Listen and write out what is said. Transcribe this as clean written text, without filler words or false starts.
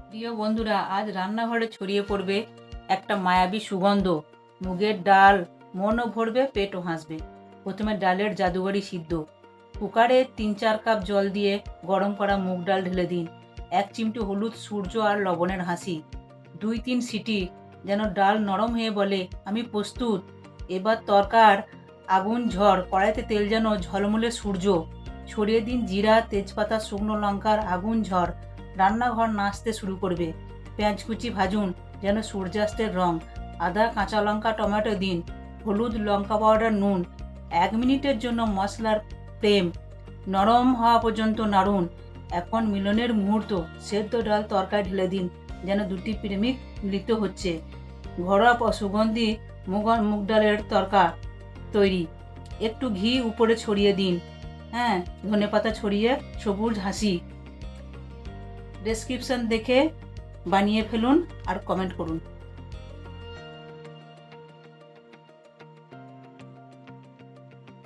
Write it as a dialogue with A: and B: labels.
A: প্রিয় বন্ধুরা, আজ রান্নাঘরে ছড়িয়ে পড়বে একটা মায়াবী সুগন্ধ। মুগের ডাল, মনও ভরবে, পেটও হাসবে। প্রথমে ডালের জাদুঘরি সিদ্ধ। কুকারে ৩-৪ কাপ জল দিয়ে গরম করা মুগ ডাল ঢেলে দিন। ১ চিমটি হলুদ, সূর্য আর লবণের হাসি। ২-৩ সিটি, যেন ডাল নরম হয়ে বলে, আমি প্রস্তুত। এবার তরকার আগুন ঝড়, কড়াইতে তেল যেন ঝলমলে সূর্য। ছড়িয়ে দিন জিরা, তেজপাতা, শুকনো লঙ্কার আগুন ঝড়। রান্নাঘর নাচতে শুরু করবে। পেঁয়াজ কুচি ভাজুন যেন সূর্যাস্তের রং। আদা, কাঁচা লঙ্কা, টমেটো দিন। হলুদ, লঙ্কা পাউডার, নুন। ১ মিনিটের জন্য মশলার প্রেম নরম হওয়া পর্যন্ত নাড়ুন। এখন মিলনের মুহূর্ত। সেদ্ধ ডাল তরকায় ঢেলে দিন, যেন দুটি প্রেমিক মিলিত হচ্ছে। ঘরোয়া সুগন্ধি মুগ ডালের তরকা তৈরি। একটু ঘি উপরে ছড়িয়ে দিন। হ্যাঁ, ধনেপাতা ছড়িয়ে সবুজ হাসি। ডেসক্রিপশন দেখে বানিয়ে ফেলুন আর কমেন্ট করুন।